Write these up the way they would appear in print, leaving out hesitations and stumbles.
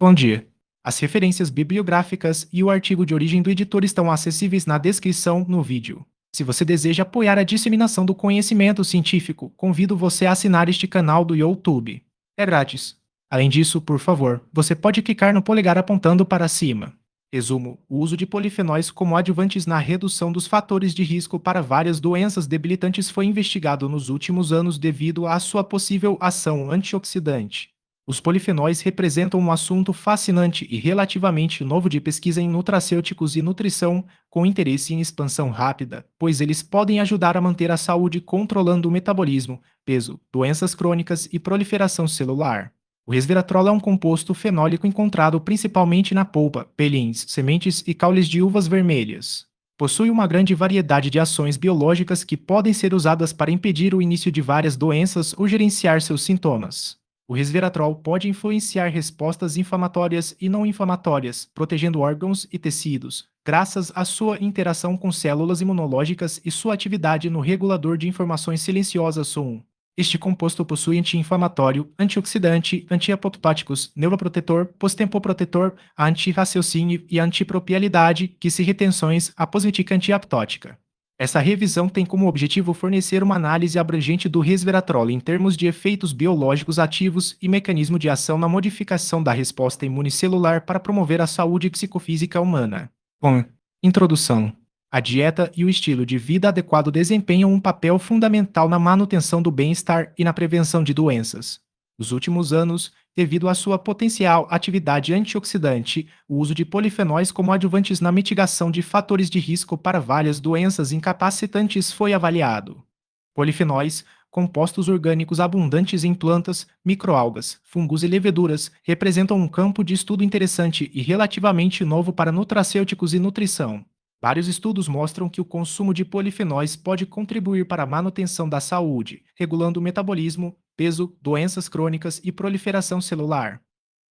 Bom dia. As referências bibliográficas e o artigo de origem do editor estão acessíveis na descrição no vídeo. Se você deseja apoiar a disseminação do conhecimento científico, convido você a assinar este canal do YouTube. É grátis. Além disso, por favor, você pode clicar no polegar apontando para cima. Resumo: o uso de polifenóis como adjuvantes na redução dos fatores de risco para várias doenças debilitantes foi investigado nos últimos anos devido à sua possível ação antioxidante. Os polifenóis representam um assunto fascinante e relativamente novo de pesquisa em nutracêuticos e nutrição, com interesse em expansão rápida, pois eles podem ajudar a manter a saúde controlando o metabolismo, peso, doenças crônicas e proliferação celular. O resveratrol é um composto fenólico encontrado principalmente na polpa, pelins, sementes e caules de uvas vermelhas. Possui uma grande variedade de ações biológicas que podem ser usadas para impedir o início de várias doenças ou gerenciar seus sintomas. O resveratrol pode influenciar respostas inflamatórias e não inflamatórias, protegendo órgãos e tecidos, graças à sua interação com células imunológicas e sua atividade no regulador de informações silenciosas SOM. Este composto possui anti-inflamatório, antioxidante, antiapoptóticos, neuroprotetor, postempoprotetor, anti-raciocínio e antipropialidade, que se retenções, apositica antiaptótica. Essa revisão tem como objetivo fornecer uma análise abrangente do resveratrol em termos de efeitos biológicos ativos e mecanismo de ação na modificação da resposta imunicelular para promover a saúde psicofísica humana. Bom, introdução. A dieta e o estilo de vida adequado desempenham um papel fundamental na manutenção do bem-estar e na prevenção de doenças. Nos últimos anos, devido à sua potencial atividade antioxidante, o uso de polifenóis como adjuvantes na mitigação de fatores de risco para várias doenças incapacitantes foi avaliado. Polifenóis, compostos orgânicos abundantes em plantas, microalgas, fungos e leveduras, representam um campo de estudo interessante e relativamente novo para nutracêuticos e nutrição. Vários estudos mostram que o consumo de polifenóis pode contribuir para a manutenção da saúde, regulando o metabolismo, peso, doenças crônicas e proliferação celular.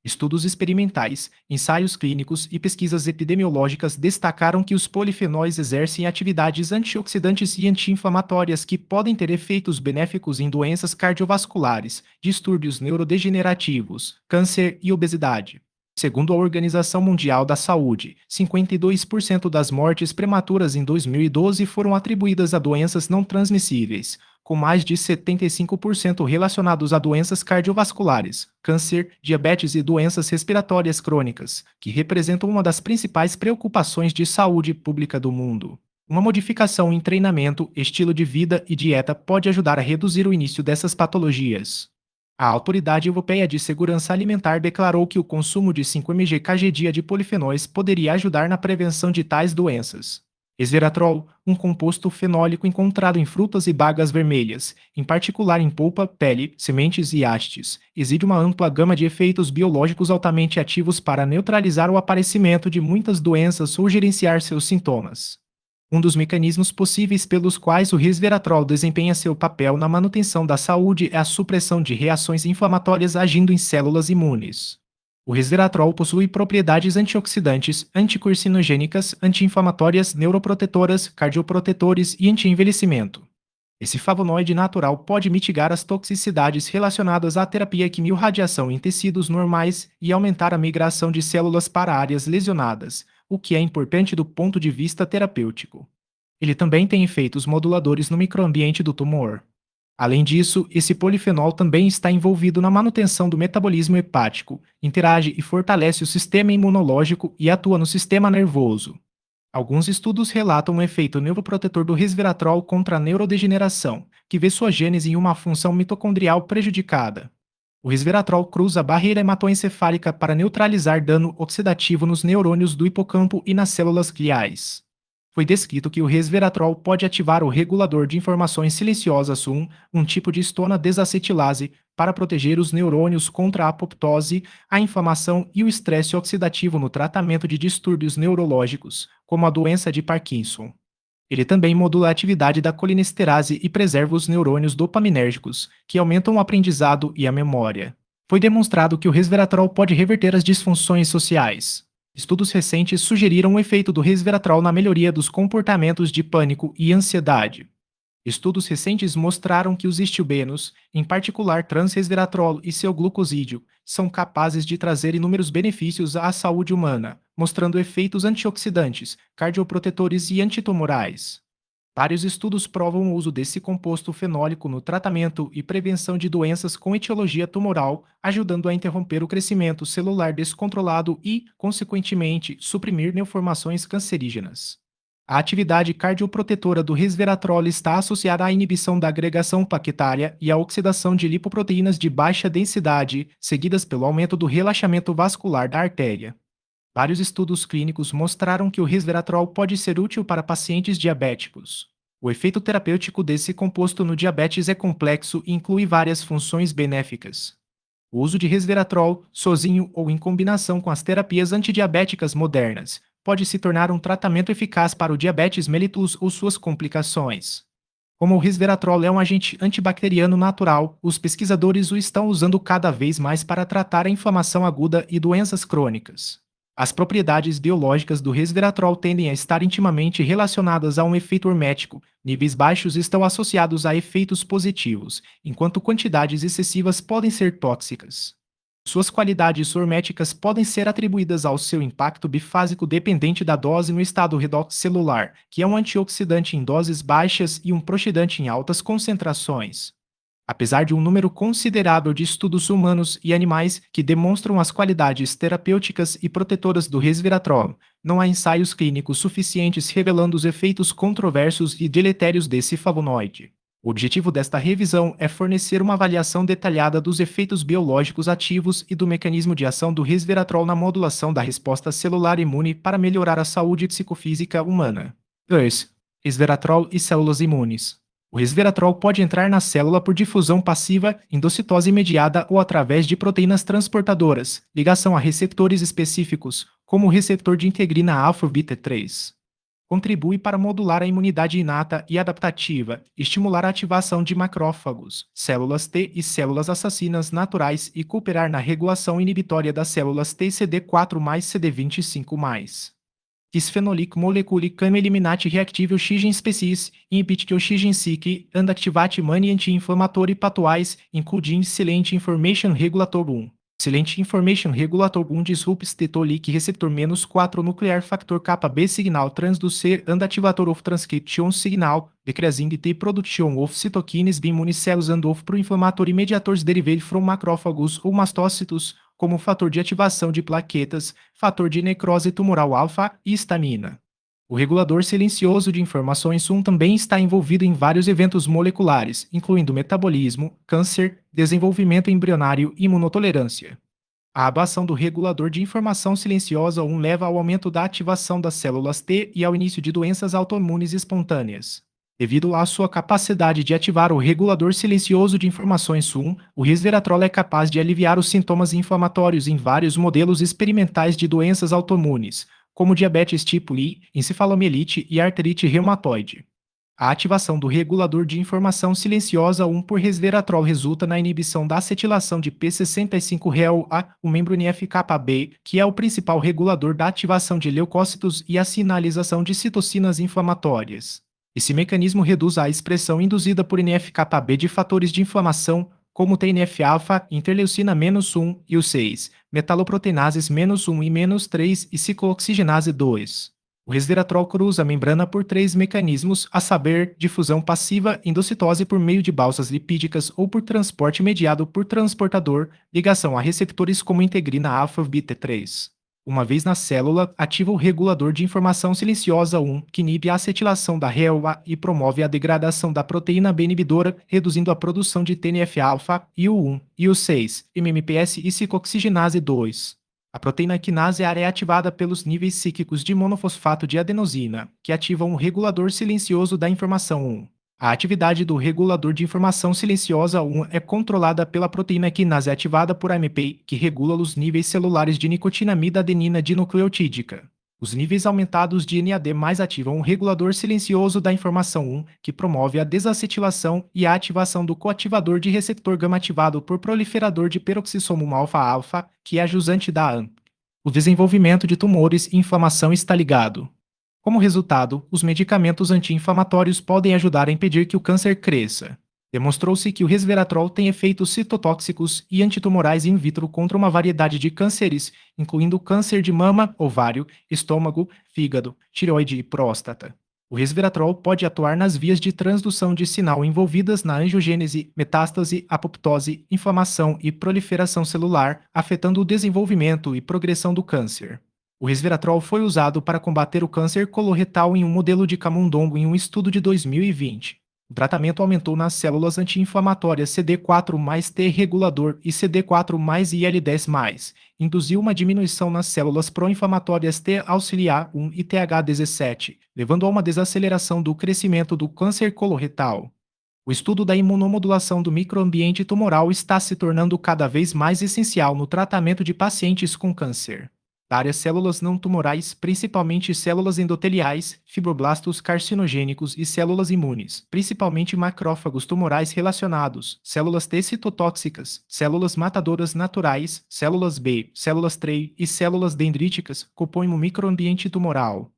Estudos experimentais, ensaios clínicos e pesquisas epidemiológicas destacaram que os polifenóis exercem atividades antioxidantes e anti-inflamatórias que podem ter efeitos benéficos em doenças cardiovasculares, distúrbios neurodegenerativos, câncer e obesidade. Segundo a Organização Mundial da Saúde, 52% das mortes prematuras em 2012 foram atribuídas a doenças não transmissíveis, com mais de 75% relacionados a doenças cardiovasculares, câncer, diabetes e doenças respiratórias crônicas, que representam uma das principais preocupações de saúde pública do mundo. Uma modificação em treinamento, estilo de vida e dieta pode ajudar a reduzir o início dessas patologias. A Autoridade Europeia de Segurança Alimentar declarou que o consumo de 5 mg/kg dia de polifenóis poderia ajudar na prevenção de tais doenças. Resveratrol, um composto fenólico encontrado em frutas e bagas vermelhas, em particular em polpa, pele, sementes e hastes, exibe uma ampla gama de efeitos biológicos altamente ativos para neutralizar o aparecimento de muitas doenças ou gerenciar seus sintomas. Um dos mecanismos possíveis pelos quais o resveratrol desempenha seu papel na manutenção da saúde é a supressão de reações inflamatórias agindo em células imunes. O resveratrol possui propriedades antioxidantes, anticarcinogênicas, anti-inflamatórias, neuroprotetoras, cardioprotetores e anti-envelhecimento. Esse flavonoide natural pode mitigar as toxicidades relacionadas à terapia e quimiorradiação em tecidos normais e aumentar a migração de células para áreas lesionadas, o que é importante do ponto de vista terapêutico. Ele também tem efeitos moduladores no microambiente do tumor. Além disso, esse polifenol também está envolvido na manutenção do metabolismo hepático, interage e fortalece o sistema imunológico e atua no sistema nervoso. Alguns estudos relatam o efeito neuroprotetor do resveratrol contra a neurodegeneração, que vê sua gênese em uma função mitocondrial prejudicada. O resveratrol cruza a barreira hematoencefálica para neutralizar dano oxidativo nos neurônios do hipocampo e nas células gliais. Foi descrito que o resveratrol pode ativar o regulador de informações silenciosas SUM, um tipo de histona desacetilase, para proteger os neurônios contra a apoptose, a inflamação e o estresse oxidativo no tratamento de distúrbios neurológicos, como a doença de Parkinson. Ele também modula a atividade da colinesterase e preserva os neurônios dopaminérgicos, que aumentam o aprendizado e a memória. Foi demonstrado que o resveratrol pode reverter as disfunções sociais. Estudos recentes sugeriram o efeito do resveratrol na melhoria dos comportamentos de pânico e ansiedade. Estudos recentes mostraram que os estilbenos, em particular transresveratrol e seu glucosídeo, são capazes de trazer inúmeros benefícios à saúde humana, mostrando efeitos antioxidantes, cardioprotetores e antitumorais. Vários estudos provam o uso desse composto fenólico no tratamento e prevenção de doenças com etiologia tumoral, ajudando a interromper o crescimento celular descontrolado e, consequentemente, suprimir neoformações cancerígenas. A atividade cardioprotetora do resveratrol está associada à inibição da agregação plaquetária e à oxidação de lipoproteínas de baixa densidade, seguidas pelo aumento do relaxamento vascular da artéria. Vários estudos clínicos mostraram que o resveratrol pode ser útil para pacientes diabéticos. O efeito terapêutico desse composto no diabetes é complexo e inclui várias funções benéficas. O uso de resveratrol, sozinho ou em combinação com as terapias antidiabéticas modernas, pode se tornar um tratamento eficaz para o diabetes mellitus ou suas complicações. Como o resveratrol é um agente antibacteriano natural, os pesquisadores o estão usando cada vez mais para tratar a inflamação aguda e doenças crônicas. As propriedades biológicas do resveratrol tendem a estar intimamente relacionadas a um efeito hormético. Níveis baixos estão associados a efeitos positivos, enquanto quantidades excessivas podem ser tóxicas. Suas qualidades horméticas podem ser atribuídas ao seu impacto bifásico dependente da dose no estado redox celular, que é um antioxidante em doses baixas e um prostidante em altas concentrações. Apesar de um número considerável de estudos humanos e animais que demonstram as qualidades terapêuticas e protetoras do resveratrol, não há ensaios clínicos suficientes revelando os efeitos controversos e deletérios desse flavonoide. O objetivo desta revisão é fornecer uma avaliação detalhada dos efeitos biológicos ativos e do mecanismo de ação do resveratrol na modulação da resposta celular imune para melhorar a saúde psicofísica humana. 2. Resveratrol e células imunes. O resveratrol pode entrar na célula por difusão passiva, endocitose mediada ou através de proteínas transportadoras, ligação a receptores específicos, como o receptor de integrina alfa-beta-3. Contribui para modular a imunidade inata e adaptativa, estimular a ativação de macrófagos, células T e células assassinas naturais e cooperar na regulação inibitória das células T CD4 mais CD25 Sphenoleic molecule can eliminate reactive oxygen species, inhibit oxygen seek, and activate many anti-inflammatory pathways, including silent information regulator 1. Silent information regulator 1 disrupts the toll-like receptor -4 nuclear factor kappa B signal transducer and activator of transcription signal, decreasing the production of cytokines by immune cells and of pro-inflammatory mediators derived from macrófagos ou mastócitos, como fator de ativação de plaquetas, fator de necrose tumoral alfa e histamina. O regulador silencioso de informações 1 também está envolvido em vários eventos moleculares, incluindo metabolismo, câncer, desenvolvimento embrionário e imunotolerância. A ablação do regulador de informação silenciosa 1 leva ao aumento da ativação das células T e ao início de doenças autoimunes espontâneas. Devido à sua capacidade de ativar o regulador silencioso de informações 1, o resveratrol é capaz de aliviar os sintomas inflamatórios em vários modelos experimentais de doenças autoimunes, como diabetes tipo I, encefalomielite e artrite reumatoide. A ativação do regulador de informação silenciosa 1 por resveratrol resulta na inibição da acetilação de P65-REL-A, o membro NF-κB, que é o principal regulador da ativação de leucócitos e a sinalização de citocinas inflamatórias. Esse mecanismo reduz a expressão induzida por NF-κB de fatores de inflamação, como TNF-alfa, interleucina-1 e o 6, metaloproteinases -1 e -3 e ciclooxigenase 2. O resveratrol cruza a membrana por 3 mecanismos, a saber, difusão passiva, endocitose por meio de balsas lipídicas ou por transporte mediado por transportador, ligação a receptores como integrina alfa-beta-3. Uma vez na célula, ativa o regulador de informação silenciosa 1, que inibe a acetilação da REL-A e promove a degradação da proteína B inibidora, reduzindo a produção de TNF-alfa, e o 1, e o 6, MMPS e ciclooxigenase 2. A proteína quinase é ativada pelos níveis cíclicos de monofosfato de adenosina, que ativam o regulador silencioso da informação 1. A atividade do regulador de informação silenciosa 1 é controlada pela proteína quinase ativada por AMP, que regula os níveis celulares de nicotinamida adenina dinucleotídica. Os níveis aumentados de NAD ativam o regulador silencioso da informação 1, que promove a desacetilação e a ativação do coativador de receptor gama ativado por proliferador de peroxissomo alfa-alfa, que é a jusante da AMP. O desenvolvimento de tumores e inflamação está ligado. Como resultado, os medicamentos anti-inflamatórios podem ajudar a impedir que o câncer cresça. Demonstrou-se que o resveratrol tem efeitos citotóxicos e antitumorais in vitro contra uma variedade de cânceres, incluindo câncer de mama, ovário, estômago, fígado, tireoide e próstata. O resveratrol pode atuar nas vias de transdução de sinal envolvidas na angiogênese, metástase, apoptose, inflamação e proliferação celular, afetando o desenvolvimento e progressão do câncer. O resveratrol foi usado para combater o câncer coloretal em um modelo de camundongo em um estudo de 2020. O tratamento aumentou nas células anti-inflamatórias CD4 mais T regulador e CD4 mais IL-10 mais, induziu uma diminuição nas células pró-inflamatórias T auxiliar 1 e TH17, levando a uma desaceleração do crescimento do câncer coloretal. O estudo da imunomodulação do microambiente tumoral está se tornando cada vez mais essencial no tratamento de pacientes com câncer. Várias células não tumorais, principalmente células endoteliais, fibroblastos carcinogênicos e células imunes, principalmente macrófagos tumorais relacionados, células T citotóxicas, células matadoras naturais, células B, células TREI e células dendríticas, compõem o microambiente tumoral.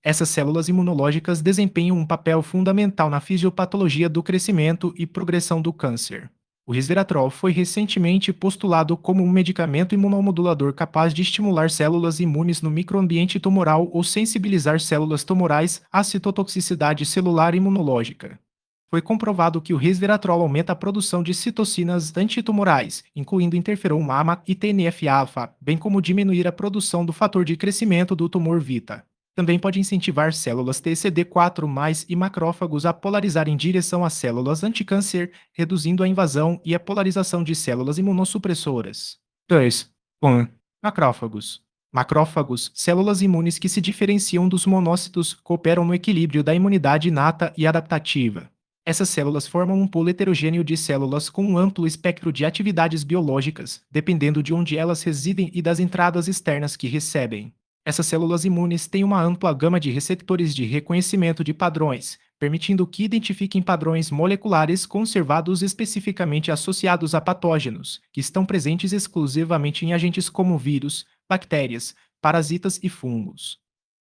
Essas células imunológicas desempenham um papel fundamental na fisiopatologia do crescimento e progressão do câncer. O resveratrol foi recentemente postulado como um medicamento imunomodulador capaz de estimular células imunes no microambiente tumoral ou sensibilizar células tumorais à citotoxicidade celular imunológica. Foi comprovado que o resveratrol aumenta a produção de citocinas antitumorais, incluindo interferon-gamma e TNF-alfa, bem como diminuir a produção do fator de crescimento do tumor Vita. Também pode incentivar células TCD4+, e macrófagos a polarizar em direção às células anticâncer, reduzindo a invasão e a polarização de células imunossupressoras. 2. 1. Macrófagos. Macrófagos, células imunes que se diferenciam dos monócitos, cooperam no equilíbrio da imunidade inata e adaptativa. Essas células formam um pool heterogêneo de células com um amplo espectro de atividades biológicas, dependendo de onde elas residem e das entradas externas que recebem. Essas células imunes têm uma ampla gama de receptores de reconhecimento de padrões, permitindo que identifiquem padrões moleculares conservados especificamente associados a patógenos, que estão presentes exclusivamente em agentes como vírus, bactérias, parasitas e fungos.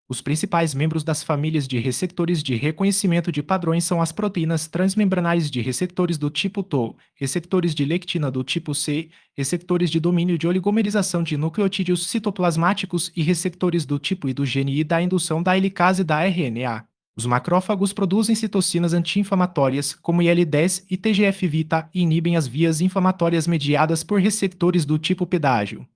Os principais membros das famílias de receptores de reconhecimento de padrões são as proteínas transmembranais de receptores do tipo TOL, receptores de lectina do tipo C, receptores de domínio de oligomerização de nucleotídeos citoplasmáticos e receptores do tipo I do gene I da indução da helicase da RNA. Os macrófagos produzem citocinas anti-inflamatórias, como IL-10 e TGF-β, e inibem as vias inflamatórias mediadas por receptores do tipo pedágio.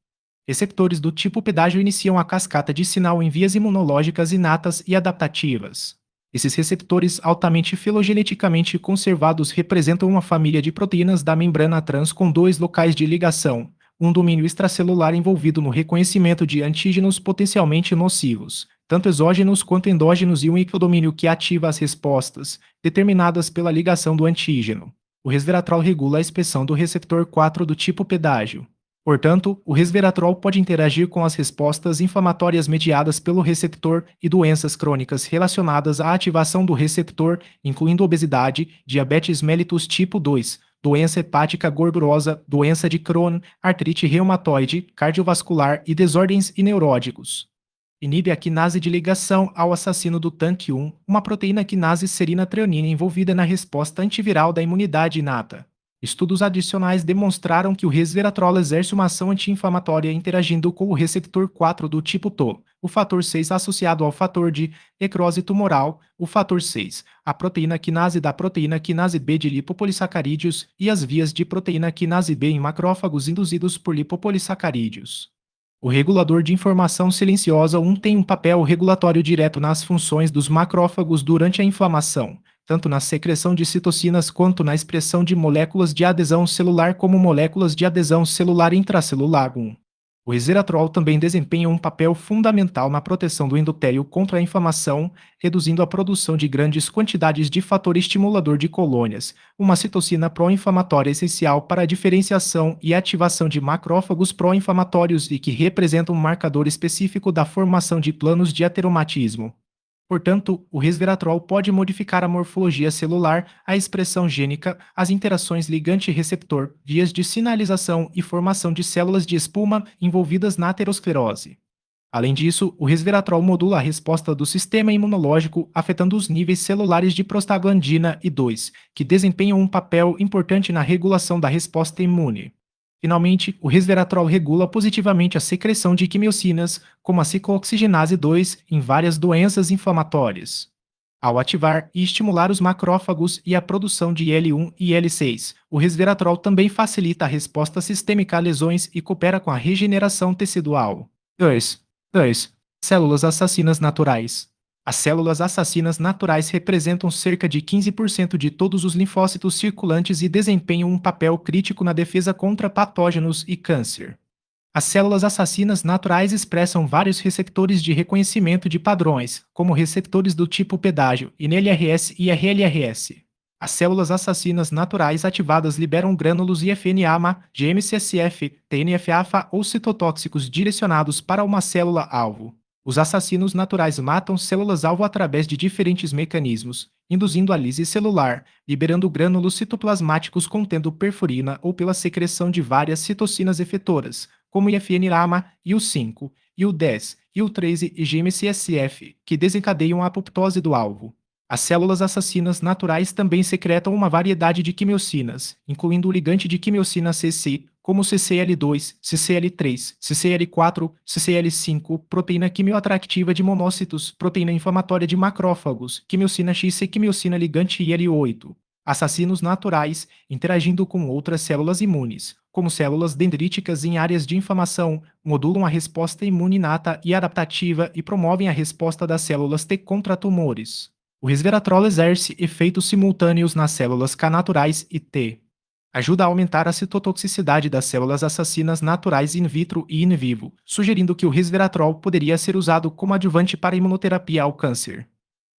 Receptores do tipo pedágio iniciam a cascata de sinal em vias imunológicas inatas e adaptativas. Esses receptores altamente filogeneticamente conservados representam uma família de proteínas da membrana trans com dois locais de ligação, um domínio extracelular envolvido no reconhecimento de antígenos potencialmente nocivos, tanto exógenos quanto endógenos, e um ectodomínio que ativa as respostas, determinadas pela ligação do antígeno. O resveratrol regula a expressão do receptor 4 do tipo pedágio. Portanto, o resveratrol pode interagir com as respostas inflamatórias mediadas pelo receptor e doenças crônicas relacionadas à ativação do receptor, incluindo obesidade, diabetes mellitus tipo 2, doença hepática gordurosa, doença de Crohn, artrite reumatoide, cardiovascular e desordens e neuróticos. Inibe a quinase de ligação ao assassino do TANC1, uma proteína quinase serina treonina envolvida na resposta antiviral da imunidade inata. Estudos adicionais demonstraram que o resveratrol exerce uma ação anti-inflamatória interagindo com o receptor 4 do tipo TOL, o fator 6 associado ao fator de necrose tumoral, o fator 6, a proteína quinase da proteína quinase B de lipopolissacarídeos e as vias de proteína quinase B em macrófagos induzidos por lipopolissacarídeos. O regulador de informação silenciosa 1 tem um papel regulatório direto nas funções dos macrófagos durante a inflamação, tanto na secreção de citocinas quanto na expressão de moléculas de adesão celular como moléculas de adesão celular intracelular 1. O resveratrol também desempenha um papel fundamental na proteção do endotélio contra a inflamação, reduzindo a produção de grandes quantidades de fator estimulador de colônias, uma citocina pró-inflamatória essencial para a diferenciação e ativação de macrófagos pró-inflamatórios e que representa um marcador específico da formação de planos de ateromatismo. Portanto, o resveratrol pode modificar a morfologia celular, a expressão gênica, as interações ligante-receptor, vias de sinalização e formação de células de espuma envolvidas na aterosclerose. Além disso, o resveratrol modula a resposta do sistema imunológico, afetando os níveis celulares de prostaglandina e 2, que desempenham um papel importante na regulação da resposta imune. Finalmente, o resveratrol regula positivamente a secreção de quimiocinas, como a ciclooxigenase 2, em várias doenças inflamatórias. Ao ativar e estimular os macrófagos e a produção de IL-1 e IL-6, o resveratrol também facilita a resposta sistêmica a lesões e coopera com a regeneração tecidual. 2. 2. Células assassinas naturais. As células assassinas naturais representam cerca de 15% de todos os linfócitos circulantes e desempenham um papel crítico na defesa contra patógenos e câncer. As células assassinas naturais expressam vários receptores de reconhecimento de padrões, como receptores do tipo pedágio, INLRS e RLRS. As células assassinas naturais ativadas liberam grânulos IFN-AMA, GM-CSF, TNF-alfa ou citotóxicos direcionados para uma célula-alvo. Os assassinos naturais matam células-alvo através de diferentes mecanismos, induzindo a lise celular, liberando grânulos citoplasmáticos contendo perfurina ou pela secreção de várias citocinas efetoras, como IFN-AMA, IL-5, IL-10, IL-13 e GM-CSF, que desencadeiam a apoptose do alvo. As células assassinas naturais também secretam uma variedade de quimiocinas, incluindo o ligante de quimiocina CC, como CCL2, CCL3, CCL4, CCL5, proteína quimioatractiva de monócitos, proteína inflamatória de macrófagos, quimiocina X e quimiocina ligante IL-8. Assassinos naturais interagindo com outras células imunes, como células dendríticas em áreas de inflamação, modulam a resposta imune inata e adaptativa e promovem a resposta das células T contra tumores. O resveratrol exerce efeitos simultâneos nas células K naturais e T. Ajuda a aumentar a citotoxicidade das células assassinas naturais in vitro e in vivo, sugerindo que o resveratrol poderia ser usado como adjuvante para imunoterapia ao câncer.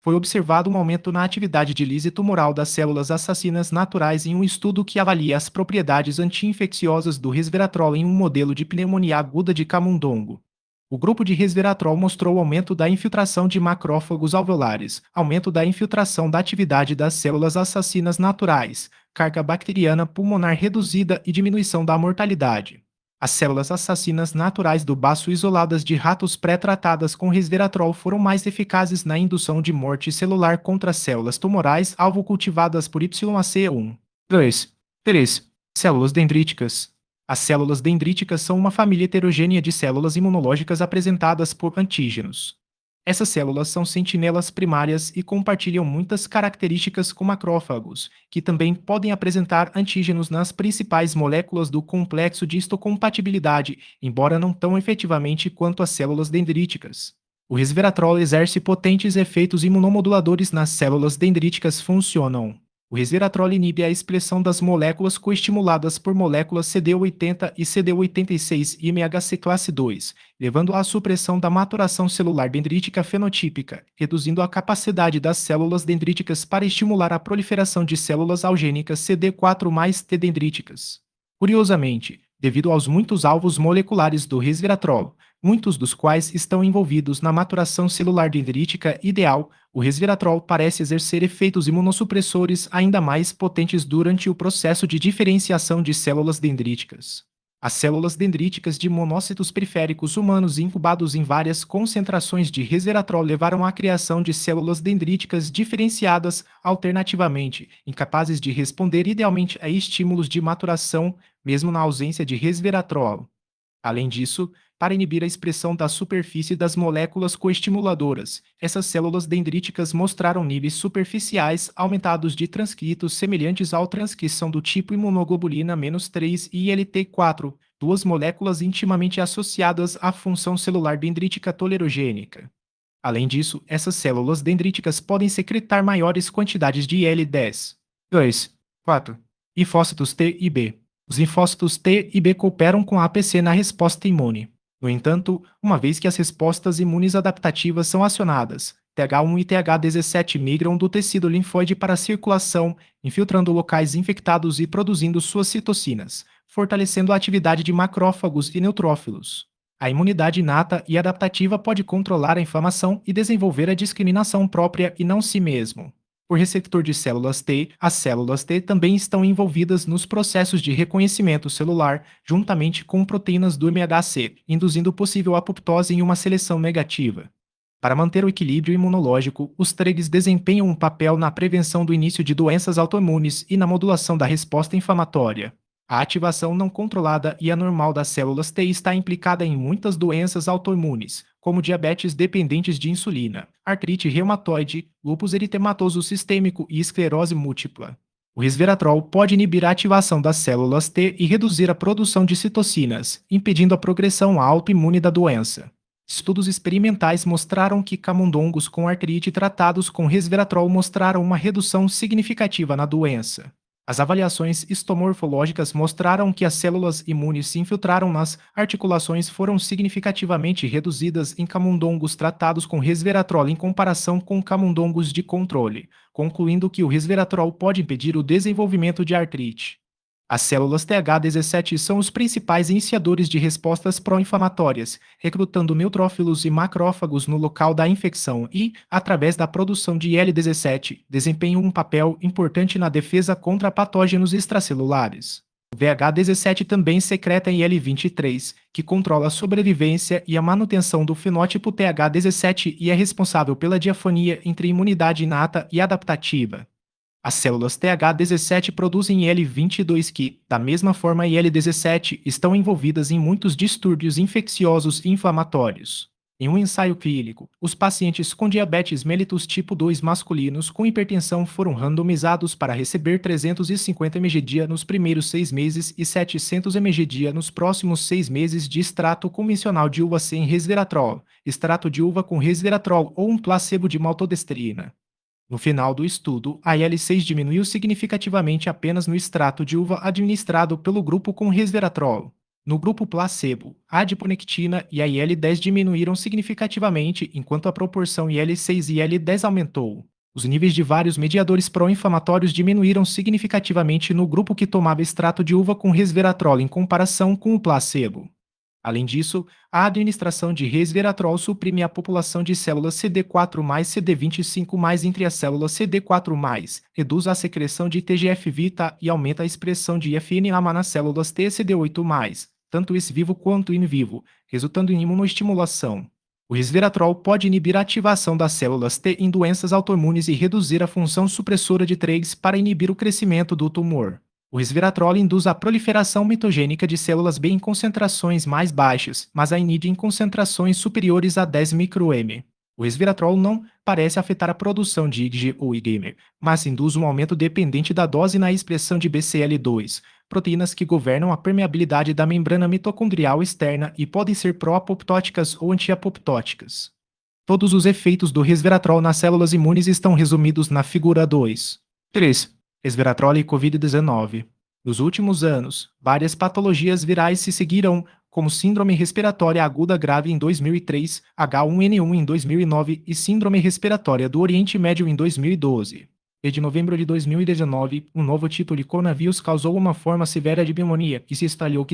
Foi observado um aumento na atividade de lise tumoral das células assassinas naturais em um estudo que avalia as propriedades anti-infecciosas do resveratrol em um modelo de pneumonia aguda de camundongo. O grupo de resveratrol mostrou aumento da infiltração de macrófagos alveolares, aumento da infiltração da atividade das células assassinas naturais, carga bacteriana pulmonar reduzida e diminuição da mortalidade. As células assassinas naturais do baço isoladas de ratos pré-tratadas com resveratrol foram mais eficazes na indução de morte celular contra células tumorais alvo cultivadas por YAC1. 2. 3. Células dendríticas. As células dendríticas são uma família heterogênea de células imunológicas apresentadas por antígenos. Essas células são sentinelas primárias e compartilham muitas características com macrófagos, que também podem apresentar antígenos nas principais moléculas do complexo de histocompatibilidade, embora não tão efetivamente quanto as células dendríticas. O resveratrol exerce potentes efeitos imunomoduladores nas células dendríticas funcionam. O resveratrol inibe a expressão das moléculas coestimuladas por moléculas CD80 e CD86 e MHC classe II, levando à supressão da maturação celular dendrítica fenotípica, reduzindo a capacidade das células dendríticas para estimular a proliferação de células algênicas CD4 mais T dendríticas. Curiosamente, devido aos muitos alvos moleculares do resveratrol, muitos dos quais estão envolvidos na maturação celular dendrítica ideal, o resveratrol parece exercer efeitos imunossupressores ainda mais potentes durante o processo de diferenciação de células dendríticas. As células dendríticas de monócitos periféricos humanos incubados em várias concentrações de resveratrol levaram à criação de células dendríticas diferenciadas alternativamente, incapazes de responder idealmente a estímulos de maturação, mesmo na ausência de resveratrol. Além disso, para inibir a expressão da superfície das moléculas coestimuladoras, essas células dendríticas mostraram níveis superficiais aumentados de transcritos semelhantes à transcrição do tipo imunoglobulina-3 e ILT4, duas moléculas intimamente associadas à função celular dendrítica tolerogênica. Além disso, essas células dendríticas podem secretar maiores quantidades de IL-10. 2. 4. Linfócitos T e B. Os linfócitos T e B cooperam com a APC na resposta imune. No entanto, uma vez que as respostas imunes adaptativas são acionadas, TH1 e TH17 migram do tecido linfóide para a circulação, infiltrando locais infectados e produzindo suas citocinas, fortalecendo a atividade de macrófagos e neutrófilos. A imunidade inata e adaptativa pode controlar a inflamação e desenvolver a discriminação própria e não si mesmo. Por receptor de células T, as células T também estão envolvidas nos processos de reconhecimento celular, juntamente com proteínas do MHC, induzindo possível apoptose em uma seleção negativa. Para manter o equilíbrio imunológico, os TREGs desempenham um papel na prevenção do início de doenças autoimunes e na modulação da resposta inflamatória. A ativação não controlada e anormal das células T está implicada em muitas doenças autoimunes, como diabetes dependentes de insulina, artrite reumatoide, lúpus eritematoso sistêmico e esclerose múltipla. O resveratrol pode inibir a ativação das células T e reduzir a produção de citocinas, impedindo a progressão autoimune da doença. Estudos experimentais mostraram que camundongos com artrite tratados com resveratrol mostraram uma redução significativa na doença. As avaliações histomorfológicas mostraram que as células imunes se infiltraram nas articulações foram significativamente reduzidas em camundongos tratados com resveratrol em comparação com camundongos de controle, concluindo que o resveratrol pode impedir o desenvolvimento de artrite. As células TH17 são os principais iniciadores de respostas pró-inflamatórias, recrutando neutrófilos e macrófagos no local da infecção e, através da produção de IL-17, desempenham um papel importante na defesa contra patógenos extracelulares. O VH17 também secreta IL-23, que controla a sobrevivência e a manutenção do fenótipo TH17 e é responsável pela diafonia entre imunidade inata e adaptativa. As células TH17 produzem IL-22 que, da mesma forma IL-17, estão envolvidas em muitos distúrbios infecciosos e inflamatórios. Em um ensaio clínico, os pacientes com diabetes mellitus tipo 2 masculinos com hipertensão foram randomizados para receber 350 mg dia nos primeiros 6 meses e 700 mg dia nos próximos 6 meses de extrato convencional de uva sem resveratrol, extrato de uva com resveratrol ou um placebo de maltodestrina. No final do estudo, a IL-6 diminuiu significativamente apenas no extrato de uva administrado pelo grupo com resveratrol. No grupo placebo, a adiponectina e a IL-10 diminuíram significativamente, enquanto a proporção IL-6 e IL-10 aumentou. Os níveis de vários mediadores pró-inflamatórios diminuíram significativamente no grupo que tomava extrato de uva com resveratrol em comparação com o placebo. Além disso, a administração de resveratrol suprime a população de células CD4+, CD25+, entre as células CD4+, reduz a secreção de TGF-β e aumenta a expressão de IFN-AMA nas células TCD8+, tanto ex vivo quanto in vivo, resultando em imunoestimulação. O resveratrol pode inibir a ativação das células T em doenças autoimunes e reduzir a função supressora de TREGs para inibir o crescimento do tumor. O resveratrol induz a proliferação mitogênica de células B em concentrações mais baixas, mas a inibe em concentrações superiores a 10 microM. O resveratrol não parece afetar a produção de IgG ou IgM, mas induz um aumento dependente da dose na expressão de BCL2, proteínas que governam a permeabilidade da membrana mitocondrial externa e podem ser pró-apoptóticas ou anti-apoptóticas. Todos os efeitos do resveratrol nas células imunes estão resumidos na figura 2. 3. Resveratrol e Covid-19. Nos últimos anos, várias patologias virais se seguiram, como síndrome respiratória aguda grave em 2003, H1N1 em 2009 e síndrome respiratória do Oriente Médio em 2012. Desde novembro de 2019, um novo tipo de coronavírus causou uma forma severa de pneumonia, que se espalhou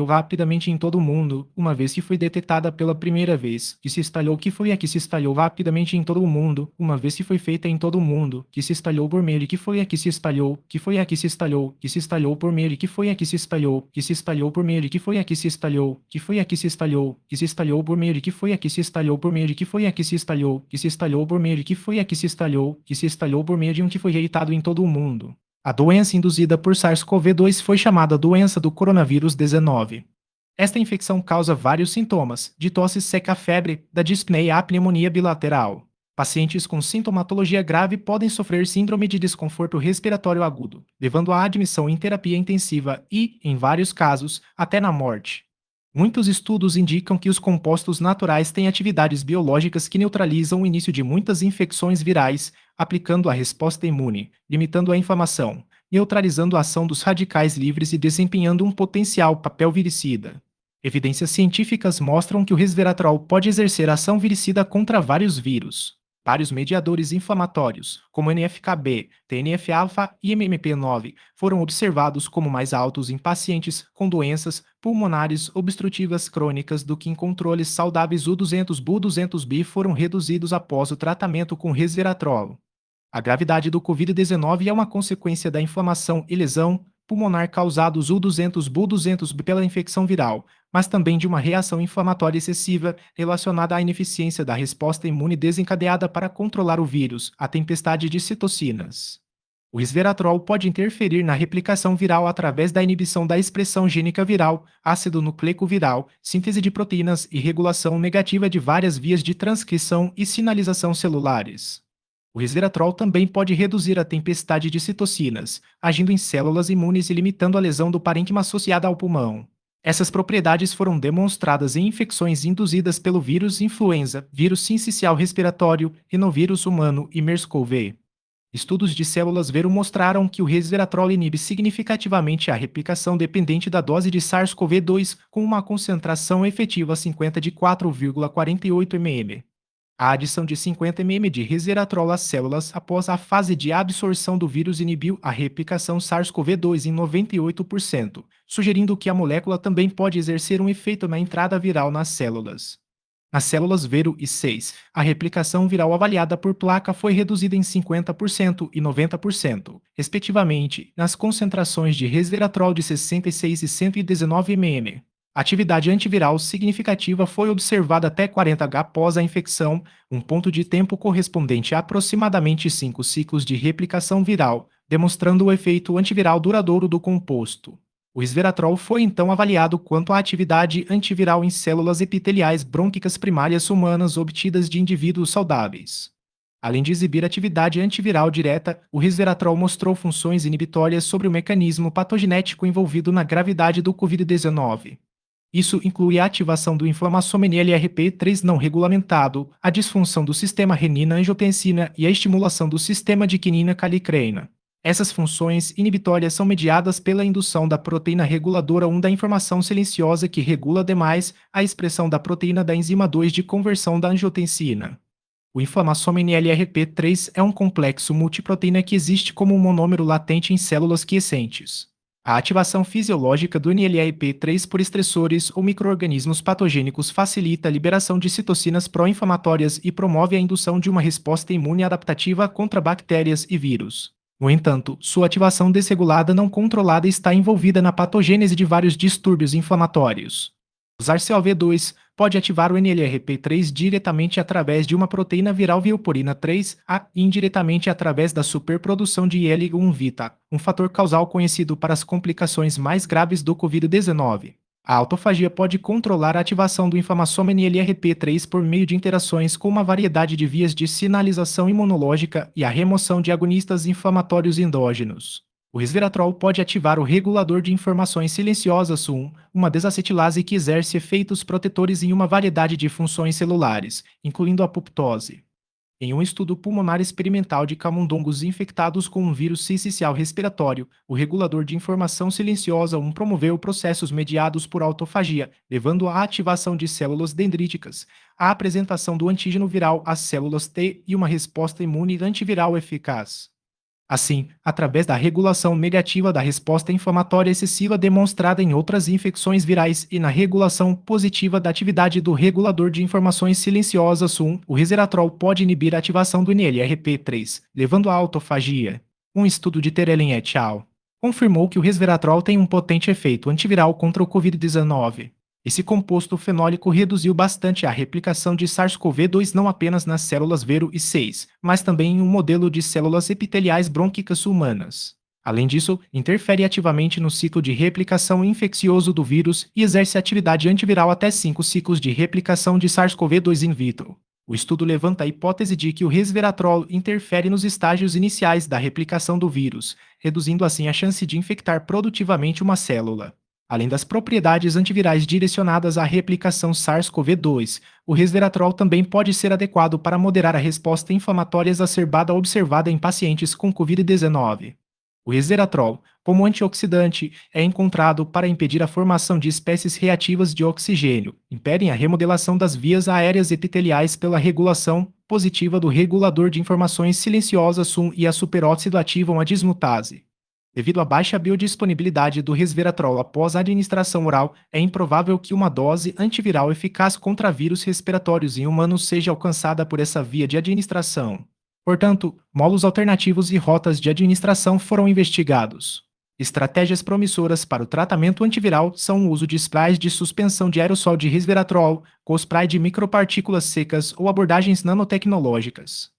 rapidamente em todo o mundo, uma vez que foi detectada pela primeira vez, que se espalhou rapidamente em todo o mundo, uma vez que foi feita em todo o mundo, que se espalhou por meio de que foi a que se espalhou, que foi a que se espalhou, que se espalhou por meio de que foi a que se espalhou, que se espalhou por meio de que foi a que se espalhou, que foi a que se espalhou, que se espalhou por meio de que foi a que se espalhou por meio de que foi a que se espalhou, que se espalhou por meio de que foi a que se espalhou, que se espalhou por meio de um que foi reitado em todo o mundo. A doença induzida por SARS-CoV-2 foi chamada doença do coronavírus 19. Esta infecção causa vários sintomas, de tosse seca à febre, da dispneia à pneumonia bilateral. Pacientes com sintomatologia grave podem sofrer síndrome de desconforto respiratório agudo, levando à admissão em terapia intensiva e, em vários casos, até na morte. Muitos estudos indicam que os compostos naturais têm atividades biológicas que neutralizam o início de muitas infecções virais, aplicando a resposta imune, limitando a inflamação, neutralizando a ação dos radicais livres e desempenhando um potencial papel viricida. Evidências científicas mostram que o resveratrol pode exercer ação viricida contra vários vírus. Vários mediadores inflamatórios, como NF-κB, TNF-alfa e MMP9, foram observados como mais altos em pacientes com doenças pulmonares obstrutivas crônicas do que em controles saudáveis. U200-Bu200B foram reduzidos após o tratamento com resveratrol. A gravidade do Covid-19 é uma consequência da inflamação e lesão pulmonar causados U200-Bu200 pela infecção viral, mas também de uma reação inflamatória excessiva relacionada à ineficiência da resposta imune desencadeada para controlar o vírus, a tempestade de citocinas. O resveratrol pode interferir na replicação viral através da inibição da expressão gênica viral, ácido nucleico viral, síntese de proteínas e regulação negativa de várias vias de transcrição e sinalização celulares. O resveratrol também pode reduzir a tempestade de citocinas, agindo em células imunes e limitando a lesão do parênquima associada ao pulmão. Essas propriedades foram demonstradas em infecções induzidas pelo vírus influenza, vírus sincicial respiratório, rinovírus humano e MERS-CoV. Estudos de células vero mostraram que o resveratrol inibe significativamente a replicação dependente da dose de SARS-CoV-2 com uma concentração efetiva 50 de 4,48 ml. A adição de 50 ml de resveratrol às células após a fase de absorção do vírus inibiu a replicação SARS-CoV-2 em 98%, sugerindo que a molécula também pode exercer um efeito na entrada viral nas células. Nas células Vero e 6, a replicação viral avaliada por placa foi reduzida em 50% e 90%, respectivamente, nas concentrações de resveratrol de 66 e 119 ml. A atividade antiviral significativa foi observada até 40H após a infecção, um ponto de tempo correspondente a aproximadamente 5 ciclos de replicação viral, demonstrando o efeito antiviral duradouro do composto. O resveratrol foi então avaliado quanto à atividade antiviral em células epiteliais brônquicas primárias humanas obtidas de indivíduos saudáveis. Além de exibir atividade antiviral direta, o resveratrol mostrou funções inibitórias sobre o mecanismo patogenético envolvido na gravidade do Covid-19. Isso inclui a ativação do inflamassome NLRP3 não regulamentado, a disfunção do sistema renina-angiotensina e a estimulação do sistema de quinina-calicreina. Essas funções inibitórias são mediadas pela indução da proteína reguladora 1 da informação silenciosa que regula demais a expressão da proteína da enzima 2 de conversão da angiotensina. O inflamassome NLRP3 é um complexo multiproteína que existe como um monômero latente em células quiescentes. A ativação fisiológica do NLRP3 por estressores ou micro-organismos patogênicos facilita a liberação de citocinas pró-inflamatórias e promove a indução de uma resposta imune adaptativa contra bactérias e vírus. No entanto, sua ativação desregulada não controlada está envolvida na patogênese de vários distúrbios inflamatórios. O SARS-CoV-2 pode ativar o NLRP3 diretamente através de uma proteína viral vilporina 3A e indiretamente através da superprodução de IL-1-Vita, um fator causal conhecido para as complicações mais graves do Covid-19. A autofagia pode controlar a ativação do inflamassome NLRP3 por meio de interações com uma variedade de vias de sinalização imunológica e a remoção de agonistas inflamatórios endógenos. O resveratrol pode ativar o regulador de informações silenciosas SUM, uma desacetilase que exerce efeitos protetores em uma variedade de funções celulares, incluindo a apoptose. Em um estudo pulmonar experimental de camundongos infectados com um vírus sincicial respiratório, o regulador de informação silenciosa 1 promoveu processos mediados por autofagia, levando à ativação de células dendríticas, à apresentação do antígeno viral às células T e uma resposta imune antiviral eficaz. Assim, através da regulação negativa da resposta inflamatória excessiva demonstrada em outras infecções virais e na regulação positiva da atividade do regulador de informações silenciosas SUM, o resveratrol pode inibir a ativação do NLRP3, levando à autofagia. Um estudo de Terelen et al. Confirmou que o resveratrol tem um potente efeito antiviral contra o Covid-19. Esse composto fenólico reduziu bastante a replicação de SARS-CoV-2 não apenas nas células Vero e 6, mas também em um modelo de células epiteliais brônquicas humanas. Além disso, interfere ativamente no ciclo de replicação infeccioso do vírus e exerce atividade antiviral até 5 ciclos de replicação de SARS-CoV-2 in vitro. O estudo levanta a hipótese de que o resveratrol interfere nos estágios iniciais da replicação do vírus, reduzindo assim a chance de infectar produtivamente uma célula. Além das propriedades antivirais direcionadas à replicação SARS-CoV-2, o resveratrol também pode ser adequado para moderar a resposta inflamatória exacerbada observada em pacientes com Covid-19. O resveratrol, como antioxidante, é encontrado para impedir a formação de espécies reativas de oxigênio, impedem a remodelação das vias aéreas epiteliais pela regulação positiva do regulador de informações silenciosas SUM e a superóxido ativam a dismutase. Devido à baixa biodisponibilidade do resveratrol após a administração oral, é improvável que uma dose antiviral eficaz contra vírus respiratórios em humanos seja alcançada por essa via de administração. Portanto, molos alternativos e rotas de administração foram investigados. Estratégias promissoras para o tratamento antiviral são o uso de sprays de suspensão de aerossol de resveratrol, com spray de micropartículas secas ou abordagens nanotecnológicas.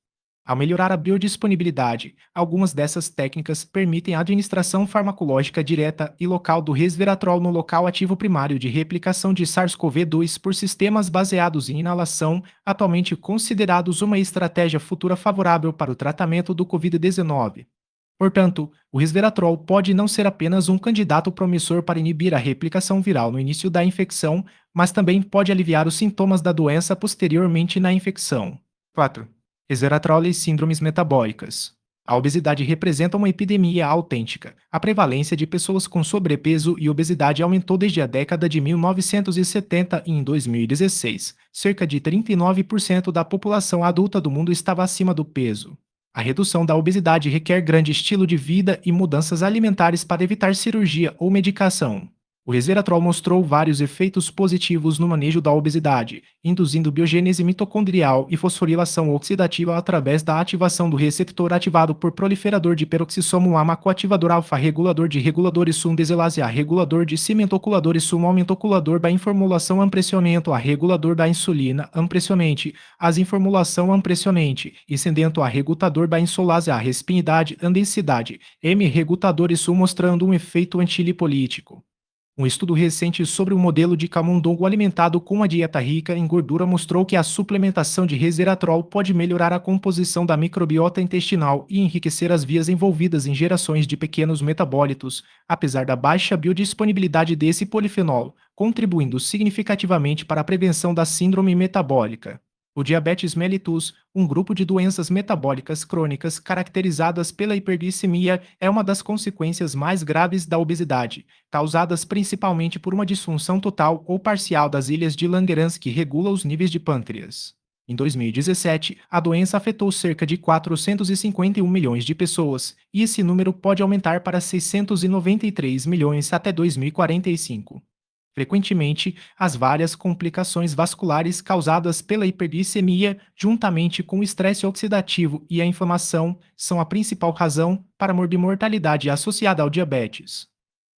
Ao melhorar a biodisponibilidade, algumas dessas técnicas permitem a administração farmacológica direta e local do resveratrol no local ativo primário de replicação de SARS-CoV-2 por sistemas baseados em inalação, atualmente considerados uma estratégia futura favorável para o tratamento do Covid-19. Portanto, o resveratrol pode não ser apenas um candidato promissor para inibir a replicação viral no início da infecção, mas também pode aliviar os sintomas da doença posteriormente na infecção. 4. Resveratrol e síndromes metabólicas. A obesidade representa uma epidemia autêntica. A prevalência de pessoas com sobrepeso e obesidade aumentou desde a década de 1970 e em 2016. Cerca de 39% da população adulta do mundo estava acima do peso. A redução da obesidade requer grande estilo de vida e mudanças alimentares para evitar cirurgia ou medicação. O resveratrol mostrou vários efeitos positivos no manejo da obesidade, induzindo biogênese mitocondrial e fosforilação oxidativa através da ativação do receptor ativado por proliferador de peroxissomo A macoativador alfa, regulador de reguladores sum deselase A, regulador de cimentoculadores sum aumentoculador da informulação ampressionamento A, regulador da insulina ampressionante, as informulação ampressionante, incendento A, regulador da insolase A, respinidade andensidade, M, reguladores sum mostrando um efeito antilipolítico. Um estudo recente sobre o modelo de camundongo alimentado com uma dieta rica em gordura mostrou que a suplementação de resveratrol pode melhorar a composição da microbiota intestinal e enriquecer as vias envolvidas em gerações de pequenos metabólitos, apesar da baixa biodisponibilidade desse polifenol, contribuindo significativamente para a prevenção da síndrome metabólica. O diabetes mellitus, um grupo de doenças metabólicas crônicas caracterizadas pela hiperglicemia, é uma das consequências mais graves da obesidade, causadas principalmente por uma disfunção total ou parcial das ilhas de Langerhans que regula os níveis de pâncreas. Em 2017, a doença afetou cerca de 451 milhões de pessoas, e esse número pode aumentar para 693 milhões até 2045. Frequentemente, as várias complicações vasculares causadas pela hiperglicemia, juntamente com o estresse oxidativo e a inflamação, são a principal razão para a morbimortalidade associada ao diabetes.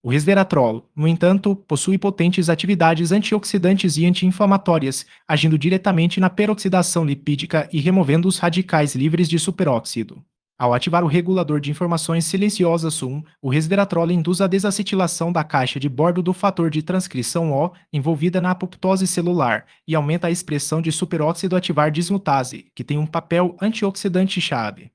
O resveratrol, no entanto, possui potentes atividades antioxidantes e anti-inflamatórias, agindo diretamente na peroxidação lipídica e removendo os radicais livres de superóxido. Ao ativar o regulador de informações silenciosas SUM, o resveratrol induz a desacetilação da caixa de bordo do fator de transcrição O, envolvida na apoptose celular, e aumenta a expressão de superóxido ativar dismutase, que tem um papel antioxidante-chave.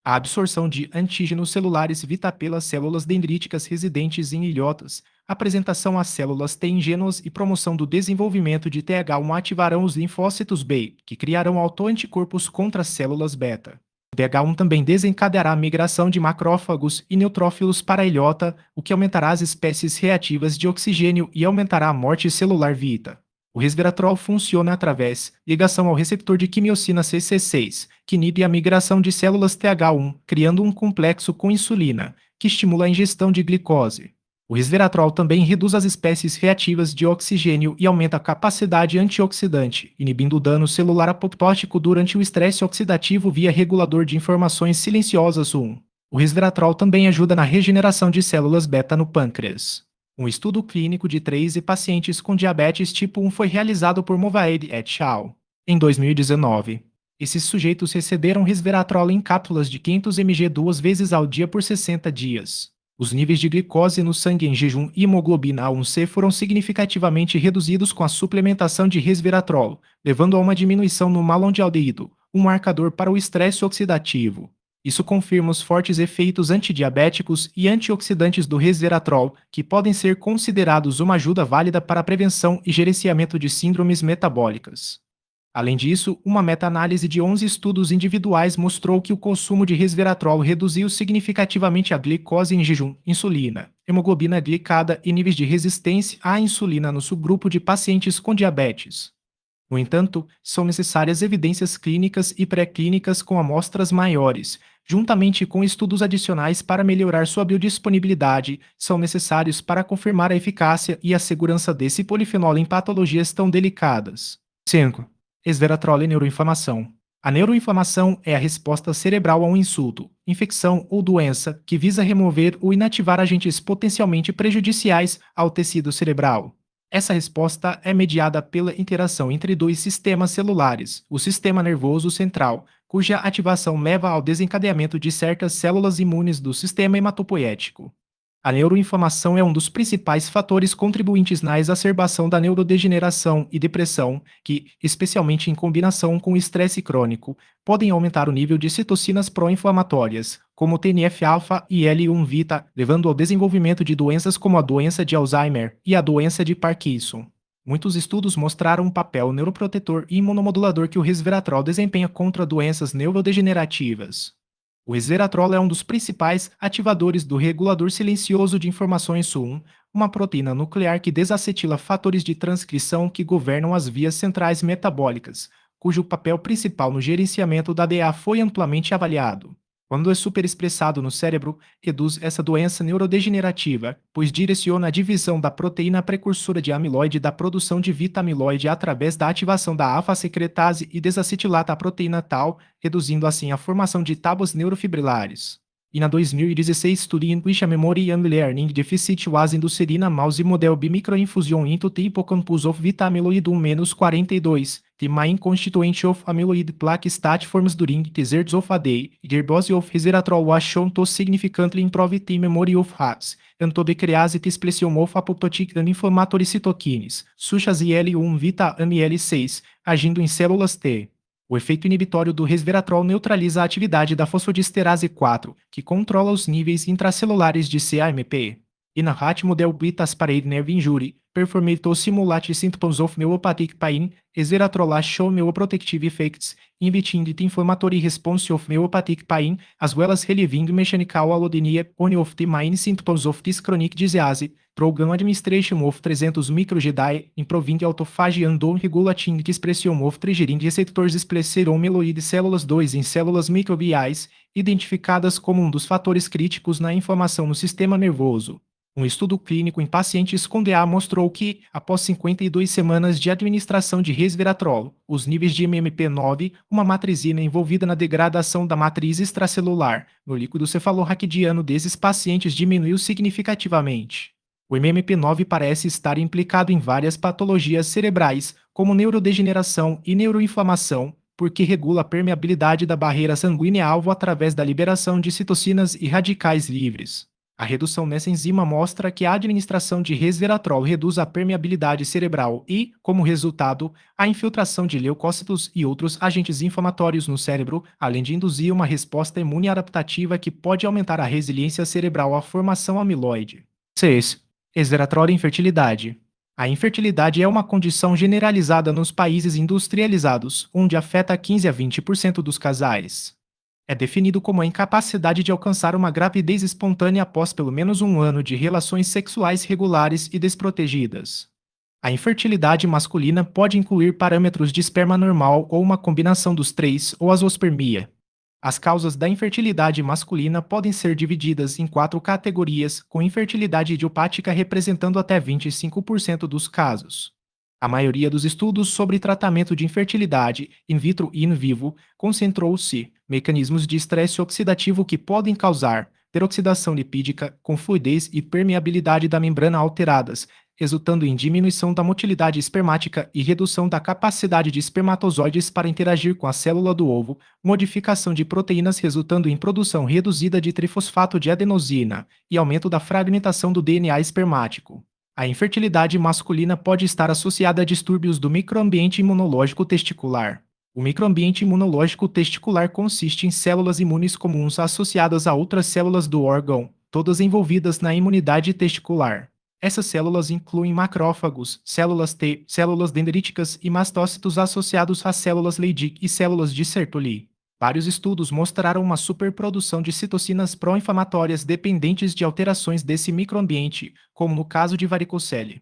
A absorção de antígenos celulares evita pelas células dendríticas residentes em ilhotas, apresentação às células T ingênuas e promoção do desenvolvimento de TH1 ativarão os linfócitos B, que criarão autoanticorpos contra as células beta. O TH1 também desencadeará a migração de macrófagos e neutrófilos para a ilhota, o que aumentará as espécies reativas de oxigênio e aumentará a morte celular vita. O resveratrol funciona através ligação ao receptor de quimiocina CC6, que inibe a migração de células TH1, criando um complexo com insulina, que estimula a ingestão de glicose. O resveratrol também reduz as espécies reativas de oxigênio e aumenta a capacidade antioxidante, inibindo o dano celular apoptótico durante o estresse oxidativo via regulador de informações silenciosas 1. O resveratrol também ajuda na regeneração de células beta no pâncreas. Um estudo clínico de 13 pacientes com diabetes tipo 1 foi realizado por Movaed et al. Em 2019. Esses sujeitos receberam resveratrol em cápsulas de 500 mg 2 vezes ao dia por 60 dias. Os níveis de glicose no sangue em jejum e hemoglobina A1C foram significativamente reduzidos com a suplementação de resveratrol, levando a uma diminuição no malondialdeído, um marcador para o estresse oxidativo. Isso confirma os fortes efeitos antidiabéticos e antioxidantes do resveratrol, que podem ser considerados uma ajuda válida para a prevenção e gerenciamento de síndromes metabólicas. Além disso, uma meta-análise de 11 estudos individuais mostrou que o consumo de resveratrol reduziu significativamente a glicose em jejum, insulina, hemoglobina glicada e níveis de resistência à insulina no subgrupo de pacientes com diabetes. No entanto, são necessárias evidências clínicas e pré-clínicas com amostras maiores, juntamente com estudos adicionais para melhorar sua biodisponibilidade, são necessários para confirmar a eficácia e a segurança desse polifenol em patologias tão delicadas. 5. Resveratrol e neuroinflamação. A neuroinflamação é a resposta cerebral a um insulto, infecção ou doença que visa remover ou inativar agentes potencialmente prejudiciais ao tecido cerebral. Essa resposta é mediada pela interação entre dois sistemas celulares, o sistema nervoso central, cuja ativação leva ao desencadeamento de certas células imunes do sistema hematopoético. A neuroinflamação é um dos principais fatores contribuintes na exacerbação da neurodegeneração e depressão, que, especialmente em combinação com o estresse crônico, podem aumentar o nível de citocinas pró-inflamatórias, como TNF-alfa e L1-beta, levando ao desenvolvimento de doenças como a doença de Alzheimer e a doença de Parkinson. Muitos estudos mostraram o papel neuroprotetor e imunomodulador que o resveratrol desempenha contra doenças neurodegenerativas. O resveratrol é um dos principais ativadores do regulador silencioso de informações SU1, uma proteína nuclear que desacetila fatores de transcrição que governam as vias centrais metabólicas, cujo papel principal no gerenciamento da DA foi amplamente avaliado. Quando é superexpressado no cérebro, reduz essa doença neurodegenerativa, pois direciona a divisão da proteína precursora de amiloide da produção de vitamiloide através da ativação da alfa-secretase e desacetilata a proteína tau, reduzindo assim a formação de tábuas neurofibrilares. E na 2016, study in which a memory and learning deficit was induced in a mouse model by microinfusion into the hippocampus of beta-amyloid 1-42, the main constituent of amyloid plaque stat forms during the exerts of a day. The dose of resveratrol was shown to significantly improve the memory of rats, and to decrease the expression of apoptotic and inflammatory cytokines, such as IL-1 beta and IL-6, agindo em células T. O efeito inibitório do resveratrol neutraliza a atividade da fosfodiesterase 4, que controla os níveis intracelulares de CAMP. In a rat model with aspirate nerve injury, performed to simulate symptoms of neuropathic pain, resveratrol has shown neuroprotective effects, inhibiting the inflammatory response of neuropathic pain, as well as relieving mechanical allodynia, one of the main symptoms of this chronic disease. Program administration of 300 microGDI, improving autophagy and regulating the expression of trigerine receptors expressor meloide células 2 em células microbiais, identificadas como um dos fatores críticos na inflamação no sistema nervoso. Um estudo clínico em pacientes com DA mostrou que, após 52 semanas de administração de resveratrol, os níveis de MMP9, uma matrizina envolvida na degradação da matriz extracelular, no líquido cefalorraquidiano desses pacientes diminuiu significativamente. O MMP9 parece estar implicado em várias patologias cerebrais, como neurodegeneração e neuroinflamação, porque regula a permeabilidade da barreira sanguínea-alvo através da liberação de citocinas e radicais livres. A redução nessa enzima mostra que a administração de resveratrol reduz a permeabilidade cerebral e, como resultado, a infiltração de leucócitos e outros agentes inflamatórios no cérebro, além de induzir uma resposta imune adaptativa que pode aumentar a resiliência cerebral à formação amiloide. 6. Resveratrol e infertilidade. A infertilidade é uma condição generalizada nos países industrializados, onde afeta 15 a 20% dos casais. É definido como a incapacidade de alcançar uma gravidez espontânea após pelo menos um ano de relações sexuais regulares e desprotegidas. A infertilidade masculina pode incluir parâmetros de esperma normal ou uma combinação dos três ou azoospermia. As causas da infertilidade masculina podem ser divididas em 4 categorias, com infertilidade idiopática representando até 25% dos casos. A maioria dos estudos sobre tratamento de infertilidade, in vitro e in vivo, concentrou-se mecanismos de estresse oxidativo que podem causar peroxidação lipídica com fluidez e permeabilidade da membrana alteradas, resultando em diminuição da motilidade espermática e redução da capacidade de espermatozoides para interagir com a célula do ovo, modificação de proteínas resultando em produção reduzida de trifosfato de adenosina e aumento da fragmentação do DNA espermático. A infertilidade masculina pode estar associada a distúrbios do microambiente imunológico testicular. O microambiente imunológico testicular consiste em células imunes comuns associadas a outras células do órgão, todas envolvidas na imunidade testicular. Essas células incluem macrófagos, células T, células dendríticas e mastócitos associados a células Leydig e células de Sertoli. Vários estudos mostraram uma superprodução de citocinas pró-inflamatórias dependentes de alterações desse microambiente, como no caso de varicocele.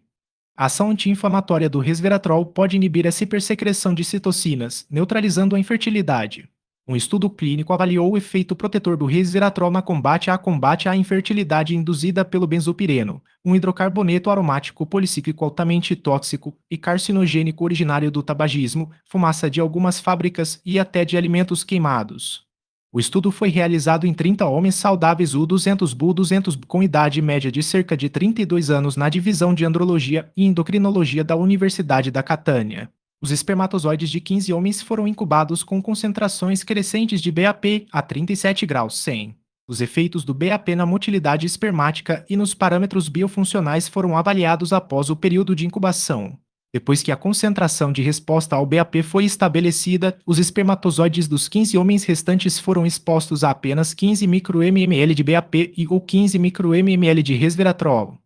A ação anti-inflamatória do resveratrol pode inibir essa hipersecreção de citocinas, neutralizando a infertilidade. Um estudo clínico avaliou o efeito protetor do resveratrol na combate à infertilidade induzida pelo benzopireno, um hidrocarboneto aromático policíclico altamente tóxico e carcinogênico originário do tabagismo, fumaça de algumas fábricas e até de alimentos queimados. O estudo foi realizado em 30 homens saudáveis U200 Bu200 com idade média de cerca de 32 anos na divisão de Andrologia e Endocrinologia da Universidade da Catânia. Os espermatozoides de 15 homens foram incubados com concentrações crescentes de BAP a 37 graus C. Os efeitos do BAP na motilidade espermática e nos parâmetros biofuncionais foram avaliados após o período de incubação. Depois que a concentração de resposta ao BAP foi estabelecida, os espermatozoides dos 15 homens restantes foram expostos a apenas 15 micrommol de BAP e ou 15 micrommol de resveratrol.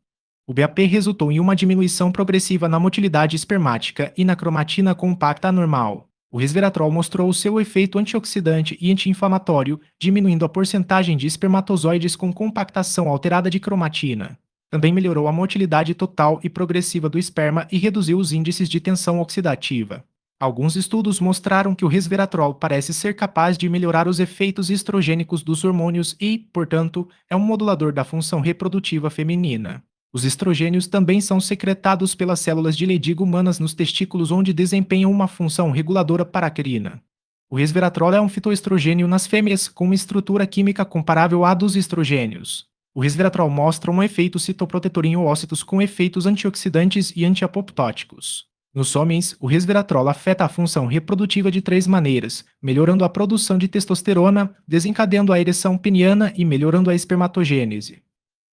O BAP resultou em uma diminuição progressiva na motilidade espermática e na cromatina compacta anormal. O resveratrol mostrou o seu efeito antioxidante e anti-inflamatório, diminuindo a porcentagem de espermatozoides com compactação alterada de cromatina. Também melhorou a motilidade total e progressiva do esperma e reduziu os índices de tensão oxidativa. Alguns estudos mostraram que o resveratrol parece ser capaz de melhorar os efeitos estrogênicos dos hormônios e, portanto, é um modulador da função reprodutiva feminina. Os estrogênios também são secretados pelas células de Leydig humanas nos testículos, onde desempenham uma função reguladora paracrina. O resveratrol é um fitoestrogênio nas fêmeas, com uma estrutura química comparável à dos estrogênios. O resveratrol mostra um efeito citoprotetor em oócitos com efeitos antioxidantes e antiapoptóticos. Nos homens, o resveratrol afeta a função reprodutiva de 3 maneiras, melhorando a produção de testosterona, desencadeando a ereção peniana e melhorando a espermatogênese.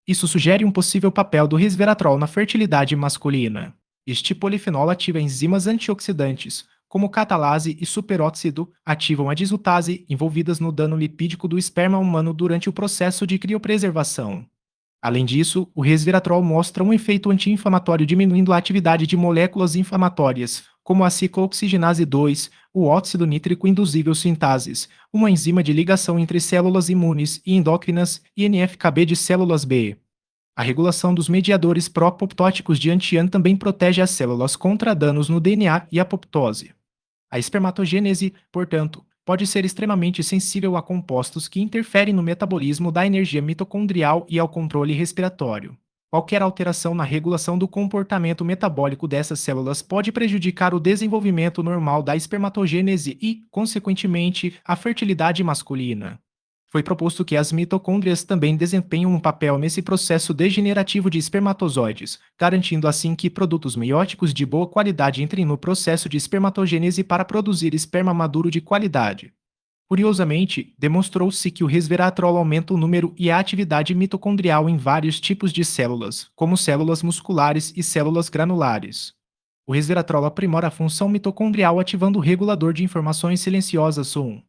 Isso sugere um possível papel do resveratrol na fertilidade masculina. Este polifenol ativa enzimas antioxidantes, como catalase e superóxido, ativam a dismutase, envolvidas no dano lipídico do esperma humano durante o processo de criopreservação. Além disso, o resveratrol mostra um efeito anti-inflamatório diminuindo a atividade de moléculas inflamatórias, como a ciclooxigenase 2, o óxido nítrico induzível sintases, uma enzima de ligação entre células imunes e endócrinas e NF-κB de células B. A regulação dos mediadores pró-apoptóticos de Antian também protege as células contra danos no DNA e apoptose. A espermatogênese, portanto, pode ser extremamente sensível a compostos que interferem no metabolismo da energia mitocondrial e ao controle respiratório. Qualquer alteração na regulação do comportamento metabólico dessas células pode prejudicar o desenvolvimento normal da espermatogênese e, consequentemente, a fertilidade masculina. Foi proposto que as mitocôndrias também desempenham um papel nesse processo degenerativo de espermatozoides, garantindo assim que produtos meióticos de boa qualidade entrem no processo de espermatogênese para produzir esperma maduro de qualidade. Curiosamente, demonstrou-se que o resveratrol aumenta o número e a atividade mitocondrial em vários tipos de células, como células musculares e células granulares. O resveratrol aprimora a função mitocondrial ativando o regulador de informações silenciosas SOM.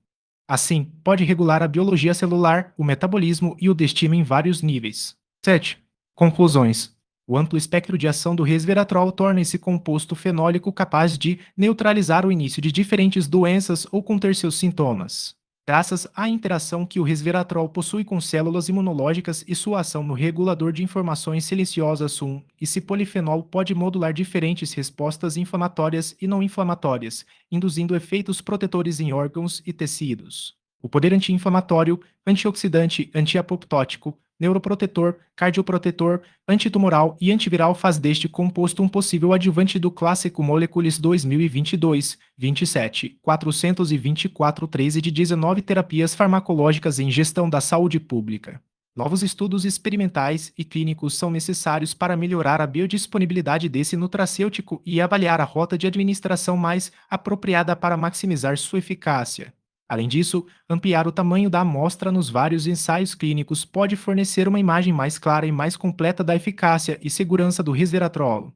Assim, pode regular a biologia celular, o metabolismo e o destino em vários níveis. 7. Conclusões. O amplo espectro de ação do resveratrol torna esse composto fenólico capaz de neutralizar o início de diferentes doenças ou conter seus sintomas. Graças à interação que o resveratrol possui com células imunológicas e sua ação no regulador de informações silenciosas SUM, esse polifenol pode modular diferentes respostas inflamatórias e não inflamatórias, induzindo efeitos protetores em órgãos e tecidos. O poder anti-inflamatório, antioxidante, antiapoptótico, neuroprotetor, cardioprotetor, antitumoral e antiviral faz deste composto um possível adjuvante do clássico Molecules 2022, 27, 424 13 de 19 terapias farmacológicas em gestão da saúde pública. Novos estudos experimentais e clínicos são necessários para melhorar a biodisponibilidade desse nutracêutico e avaliar a rota de administração mais apropriada para maximizar sua eficácia. Além disso, ampliar o tamanho da amostra nos vários ensaios clínicos pode fornecer uma imagem mais clara e mais completa da eficácia e segurança do resveratrol.